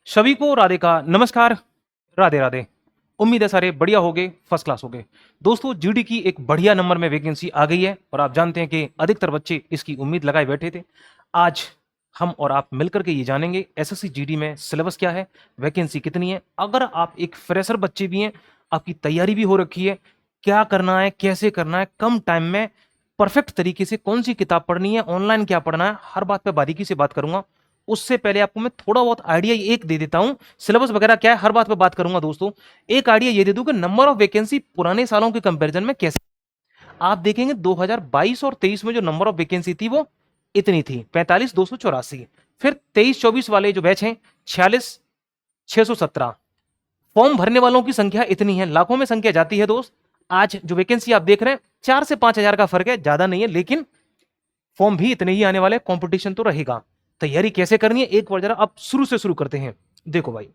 सभी को राधे का नमस्कार। राधे राधे। उम्मीद है सारे बढ़िया होगे, फर्स्ट क्लास होगे। दोस्तों, जीडी की एक बढ़िया नंबर में वैकेंसी आ गई है और आप जानते हैं कि अधिकतर बच्चे इसकी उम्मीद लगाए बैठे थे। आज हम और आप मिलकर के ये जानेंगे एसएससी जीडी में सिलेबस क्या है, वैकेंसी कितनी है। अगर आप एक फ्रेशर बच्चे भी हैं, आपकी तैयारी भी हो रखी है, क्या करना है, कैसे करना है, कम टाइम में परफेक्ट तरीके से कौन सी किताब पढ़नी है, ऑनलाइन क्या पढ़ना है, हर बात पे बारीकी से बात करूंगा। उससे पहले आपको मैं थोड़ा बहुत आइडिया एक दे देता हूं, सिलेबस वगैरह क्या है हर बात पे बात करूंगा। दोस्तों, एक आइडिया ये दे दूं कि नंबर ऑफ वैकेंसी पुराने सालों के कंपैरिजन में कैसे। आप देखेंगे 2022 और 23 में जो नंबर ऑफ वैकेंसी थी वो इतनी थी, 45,284। फिर 23-24 वाले जो बैच हैं 46,617। फॉर्म भरने वालों की संख्या इतनी है, लाखों में संख्या जाती है दोस्त। आज जो वैकेंसी आप देख रहे हैं 4 से 5 हजार का फर्क है, ज्यादा नहीं है, लेकिन फॉर्म भी इतने ही आने वाले, कंपटीशन तो रहेगा। तैयारी कैसे करनी है एक बार जरा अब शुरू से शुरू करते हैं। देखो भाई,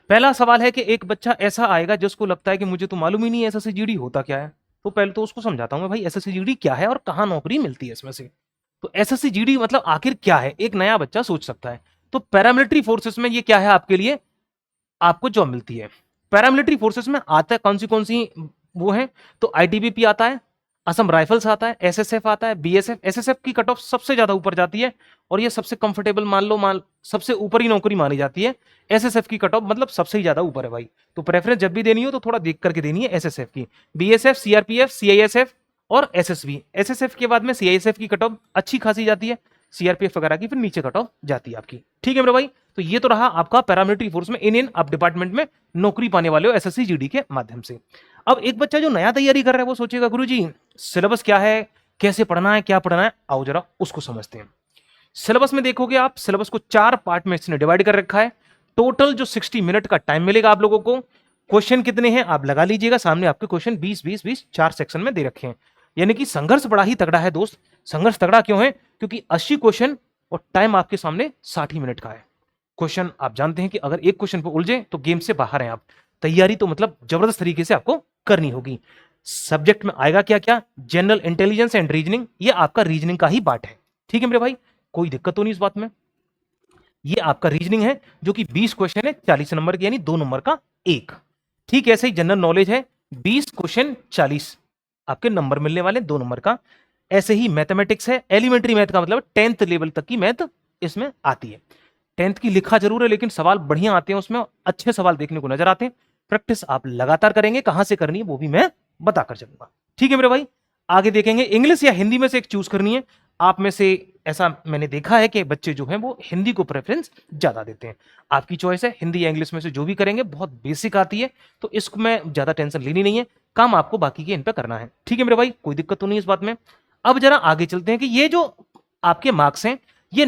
पहला सवाल है कि एक बच्चा ऐसा आएगा जिसको लगता है कि मुझे तो मालूम ही नहीं है एसएससी जीडी होता क्या है। तो पहले तो उसको समझाता हूं मैं, भाई एसएससी जीडी क्या है और कहां नौकरी मिलती है इसमें से। तो एसएससी जीडी मतलब आखिर क्या है, एक नया बच्चा सोच सकता है। तो पैरामिलिट्री फोर्सेस में ये क्या है आपके लिए, आपको जॉब मिलती है। पैरामिलिट्री फोर्सेस में आता है कौन सी वो है, तो आईटीबीपी आता है, असम राइफल्स आता है, एसएसएफ आता है, बीएसएफ। एसएसएफ की कट ऑफ सबसे ज्यादा ऊपर जाती है और ये सबसे कंफर्टेबल मान सबसे ऊपर ही नौकरी मानी जाती है। एसएसएफ की कट ऑफ मतलब सबसे ही ज्यादा ऊपर है भाई। तो प्रेफरेंस जब भी देनी हो तो थोड़ा देख करके देनी है एसएसएफ की। बीएसएफ, सीआरपीएफ, सीआईएसएफ और एसएसबी। एसएसएफ के बाद में सीआईएसएफ की कट ऑफ अच्छी खासी जाती है, सीआरपीएफ वगैरह की फिर नीचे कट ऑफ जाती है आपकी। ठीक है मेरे भाई, तो ये तो रहा आपका पैरामिलिट्री फोर्स में इन आप डिपार्टमेंट में नौकरी पाने वाले हो एसएससी जीडी के माध्यम से। अब एक बच्चा जो नया तैयारी कर रहा है वो सोचेगा गुरुजी सिलेबस क्या है, कैसे पढ़ना है, क्या पढ़ना है, आओ जरा उसको समझते हैं। सिलेबस में देखोगे आप, सिलेबस को 4 पार्ट में इसने डिवाइड कर रखा है। टोटल जो 60 मिनट का टाइम मिलेगा आप लोगों को। क्वेश्चन कितने हैं आप लगा लीजिएगा, सामने आपके क्वेश्चन 20-20-20 4 सेक्शन में दे रखे हैं। यानी कि संघर्ष बड़ा ही तगड़ा है दोस्त। संघर्ष तगड़ा क्यों है, क्योंकि 80 क्वेश्चन और टाइम आपके सामने 60 ही मिनट का है। क्वेश्चन आप जानते हैं कि अगर एक क्वेश्चन पर उलझे तो गेम से बाहर हैं आप। तैयारी तो मतलब जबरदस्त तरीके से आपको करनी होगी। सब्जेक्ट में आएगा क्या क्या, जनरल इंटेलिजेंस एंड रीजनिंग, ये आपका रीजनिंग का ही पार्ट है। ठीक है मेरे भाई, कोई दिक्कत तो नहीं इस बात में। ये आपका रीजनिंग है जो कि 20 क्वेश्चन है 40 नंबर के, यानी 2 नंबर का एक। ठीक ऐसे ही जनरल नॉलेज है 20 क्वेश्चन 40 आपके नंबर मिलने वाले 2 नंबर का। ऐसे ही मैथमेटिक्स है, एलिमेंट्री मैथ का मतलब 10th लेवल तक की मैथ इसमें आती है। 10th की लिखा जरूर है लेकिन सवाल बढ़िया आते हैं उसमें, अच्छे सवाल देखने को नजर आते हैं। प्रैक्टिस आप लगातार करेंगे, कहां से करनी है वो भी मैं बताकर चलूंगा। ठीक है मेरे भाई, आगे देखेंगे इंग्लिश या हिंदी में से एक चूज करनी है। आप में से ऐसा मैंने देखा है कि बच्चे जो हैं वो हिंदी को प्रेफरेंस ज्यादा देते हैं। आपकी चॉइस है, हिंदी या इंग्लिश में से जो भी करेंगे। बहुत बेसिक आती है तो इसको मैं ज्यादा टेंशन लेनी नहीं है, काम आपको बाकी के इन पे करना है। ठीक है मेरे भाई, कोई दिक्कत तो नहीं इस बात में। अब जरा आगे चलते हैं कि ये जो आपके मार्क्स हैं ये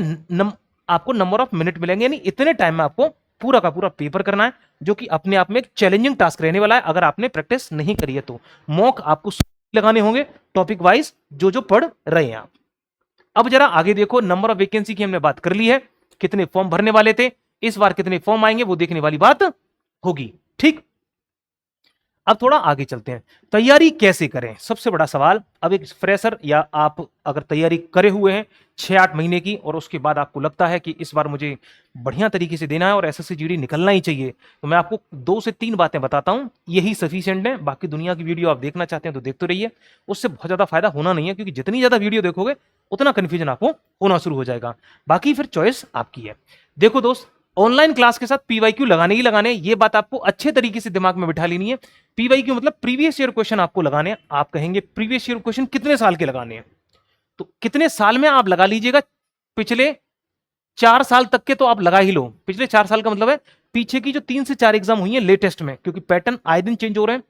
आपको नंबर ऑफ मिनट मिलेंगे, यानी इतने टाइम में आपको पूरा का पूरा पेपर करना है, जो कि अपने आप में एक चैलेंजिंग टास्क रहने वाला है अगर आपने प्रैक्टिस नहीं करी है तो। मॉक आपको लगाने होंगे टॉपिक वाइज जो जो पढ़ रहे हैं आप। अब जरा आगे देखो, नंबर ऑफ वैकेंसी की हमने बात कर ली है, कितने फॉर्म भरने वाले थे, इस बार कितने फॉर्म आएंगे वो देखने वाली बात होगी। ठीक, अब थोड़ा आगे चलते हैं, तैयारी कैसे करें, सबसे बड़ा सवाल। अब एक फ्रेशर या आप अगर तैयारी करे हुए हैं 6-8 महीने की और उसके बाद आपको लगता है कि इस बार मुझे बढ़िया तरीके से देना है और एसएससी जीडी निकलना ही चाहिए, तो मैं आपको 2 से 3 बातें बताता हूं, यही सफिशिएंट है। बाकी दुनिया की वीडियो आप देखना चाहते हैं तो देखते रहिए, उससे बहुत ज्यादा फायदा होना नहीं है, क्योंकि जितनी ज्यादा वीडियो देखोगे उतना कंफ्यूजन आपको होना शुरू हो जाएगा। बाकी फिर चॉइस आपकी है। देखो दोस्त, ऑनलाइन क्लास के साथ पीवाईक्यू लगाने ही लगाने, ये बात आपको अच्छे तरीके से दिमाग में बिठा लेनी है। पीवाईक्यू मतलब प्रीवियस ईयर क्वेश्चन आपको लगाने हैं। आप कहेंगे प्रीवियस ईयर क्वेश्चन कितने साल के लगाने हैं, तो कितने साल में आप लगा लीजिएगा, पिछले 4 साल तक के तो आप लगा ही लो। पिछले 4 साल का मतलब है पीछे की जो 3 से 4 एग्जाम हुई है लेटेस्ट में, क्योंकि पैटर्न आए दिन चेंज हो रहे हैं।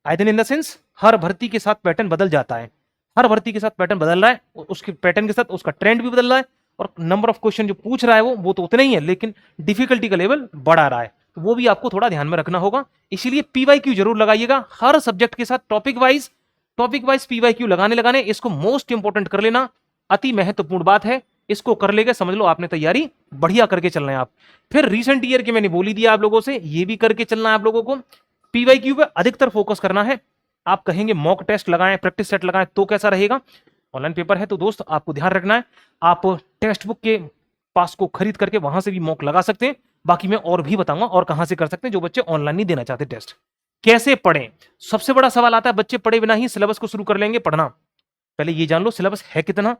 आए दिन इन द सेंस हर भर्ती के साथ पैटर्न बदल जाता है, हर भर्ती के साथ पैटर्न बदल रहा है, उसके पैटर्न के साथ उसका ट्रेंड भी बदल रहा है, और नंबर ऑफ क्वेश्चन जो पूछ रहा है वो तो उतना ही है, लेकिन डिफिकल्टी का लेवल बढ़ा रहा है, तो वो भी आपको थोड़ा ध्यान में रखना होगा। इसीलिए पीवाईक्यू जरूर लगाइएगा हर सब्जेक्ट के साथ, टॉपिक वाइज पीवाईक्यू लगाने लगाने, इसको मोस्ट इंपॉर्टेंट कर लेना, अति महत्वपूर्ण बात है। इसको कर लेगा समझ लो आपने तैयारी बढ़िया करके चलना है आप। फिर रिसेंट ईयर के मैंने बोली दिया आप लोगों से, ये भी करके चलना है आप लोगों को। पीवाईक्यू पे अधिकतर फोकस करना है। आप कहेंगे मॉक टेस्ट लगाएं, प्रैक्टिस सेट लगाएं, तो कैसा रहेगा, ऑनलाइन पेपर है तो दोस्त आपको ध्यान रखना है, आप टेक्स्ट बुक के पास को खरीद करके वहां से भी मॉक लगा सकते हैं। बाकी मैं और भी बताऊंगा और कहां से कर सकते हैं जो बच्चे ऑनलाइन नहीं देना चाहते टेस्ट। कैसे पढ़ें, सबसे बड़ा सवाल आता है, बच्चे पढ़े बिना ही सिलेबस को शुरू कर लेंगे पढ़ना। पहले ये जान लो सिलेबस है कितना,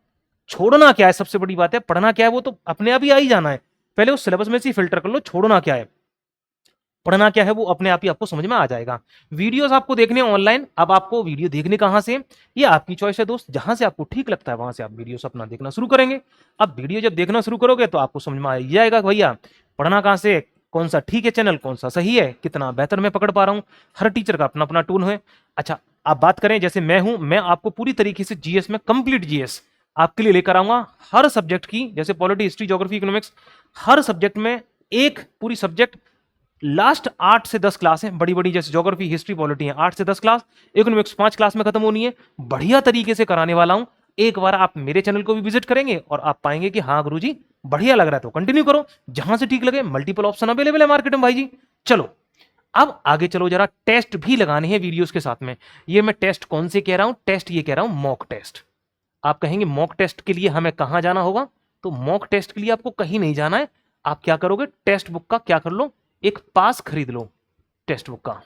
छोड़ना क्या है। सबसे बड़ी बात है पढ़ना क्या है वो तो अपने आप ही आ ही जाना है, पहले उस सिलेबस में से फिल्टर कर लो, छोड़ना क्या है पढ़ना क्या है वो अपने आप ही आपको समझ में आ जाएगा। वीडियोस आपको देखने ऑनलाइन, अब आपको वीडियो देखने कहां से, ये आपकी चॉइस है दोस्त, जहां से आपको ठीक लगता है वहां से आप वीडियोस अपना देखना शुरू करेंगे। अब वीडियो जब देखना शुरू करोगे तो आपको समझ में आ ही जाएगा भैया पढ़ना कहां से, कौन सा ठीक है चैनल, कौन सा सही है, कितना बेहतर मैं पकड़ पा रहा हूं। हर टीचर का अपना अपना टून है। अच्छा आप बात करें जैसे मैं हूं, मैं आपको पूरी तरीके से जीएस में कंप्लीट जीएस आपके लिए लेकर आऊंगा हर सब्जेक्ट की, जैसे पॉलिटी, हिस्ट्री, ज्योग्राफी, इकोनॉमिक्स, हर सब्जेक्ट में एक पूरी सब्जेक्ट लास्ट 8 से 10 क्लास है बड़ी बड़ी, जैसे ज्योग्राफी, हिस्ट्री, पॉलिटी है 8 से 10 क्लास, इकोनॉमिक्स 5 क्लास में खत्म होनी है, बढ़िया तरीके से कराने वाला हूं। एक बार आप मेरे चैनल को भी विजिट करेंगे और आप पाएंगे कि हाँ गुरुजी बढ़िया लग रहा है, तो कंटिन्यू करो, जहां से ठीक लगे, मल्टीपल ऑप्शन अवेलेबल है मार्केट में भाई जी। चलो अब आगे चलो, जरा टेस्ट भी लगाने हैं वीडियोस के साथ में। ये मैं टेस्ट कौन से कह रहा हूं, टेस्ट ये कह रहा हूं मॉक टेस्ट। आप कहेंगे मॉक टेस्ट के लिए हमें कहां जाना होगा, तो मॉक टेस्ट के लिए आपको कहीं नहीं जाना है। आप क्या करोगे, टेस्ट बुक का क्या कर लो, एक पास खरीद लो टेक्स्ट बुक का,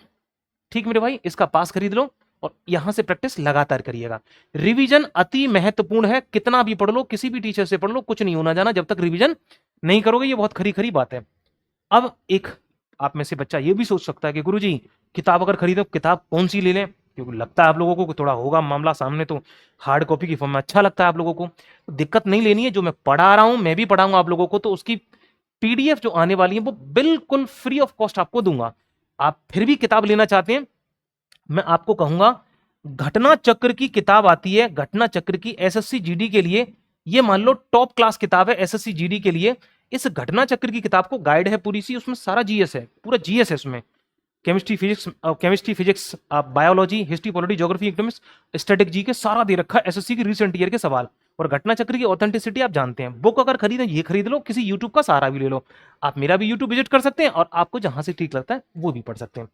ठीक मेरे भाई, इसका पास खरीद लो और यहां से प्रैक्टिस लगातार करिएगा। रिवीजन अति महत्वपूर्ण है, कितना भी पढ़ लो, किसी भी टीचर से पढ़ लो, कुछ नहीं होना जाना जब तक रिवीजन नहीं करोगे, ये बहुत खरी खरी बात है। अब एक आप में से बच्चा ये भी सोच सकता है कि गुरुजी किताब अगर खरीदो किताब कौन सी ले लें, क्योंकि लगता है आप लोगों को थोड़ा होगा मामला सामने, तो हार्ड कॉपी की फॉर्म में अच्छा लगता है आप लोगों को, तो दिक्कत नहीं लेनी है। जो मैं पढ़ा रहा हूं मैं भी पढ़ाऊंगा आप लोगों को, तो उसकी पीडीएफ जो आने वाली है वो बिल्कुल फ्री ऑफ कॉस्ट आपको दूंगा। आप फिर भी किताब लेना चाहते हैं, मैं आपको कहूंगा घटना चक्र की किताब आती है, घटना चक्र की एसएससी जीडी के लिए, ये मान लो टॉप क्लास किताब है एसएससी जीडी के लिए। इस घटना चक्र की किताब को गाइड है पूरी सी, उसमें सारा जीएस है, पूरा जीएस है उसमें, chemistry physics, biology, history, polity, geography, economics, static G के सारा दे रखा है, एसएससी की रिसेंट ईयर के सवाल। और घटना चक्र की ऑथेंटिसिटी आप जानते हैं। बुक अगर खरीदें ये खरीद लो, किसी यूट्यूब का सहारा भी ले लो, आप मेरा भी यूट्यूब विजिट कर सकते हैं और आपको जहां से ठीक लगता है वो भी पढ़ सकते हैं।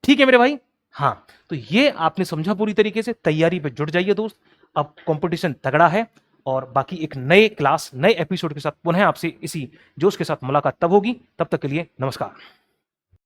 ठीक है मेरे भाई, हाँ तो ये आपने समझा पूरी तरीके से, तैयारी पे जुट जाइए दोस्त, अब कंपटीशन तगड़ा है। और बाकी एक नए क्लास नए एपिसोड के साथ पुनः आपसे इसी जोश के साथ मुलाकात तब होगी, तब तक के लिए नमस्कार।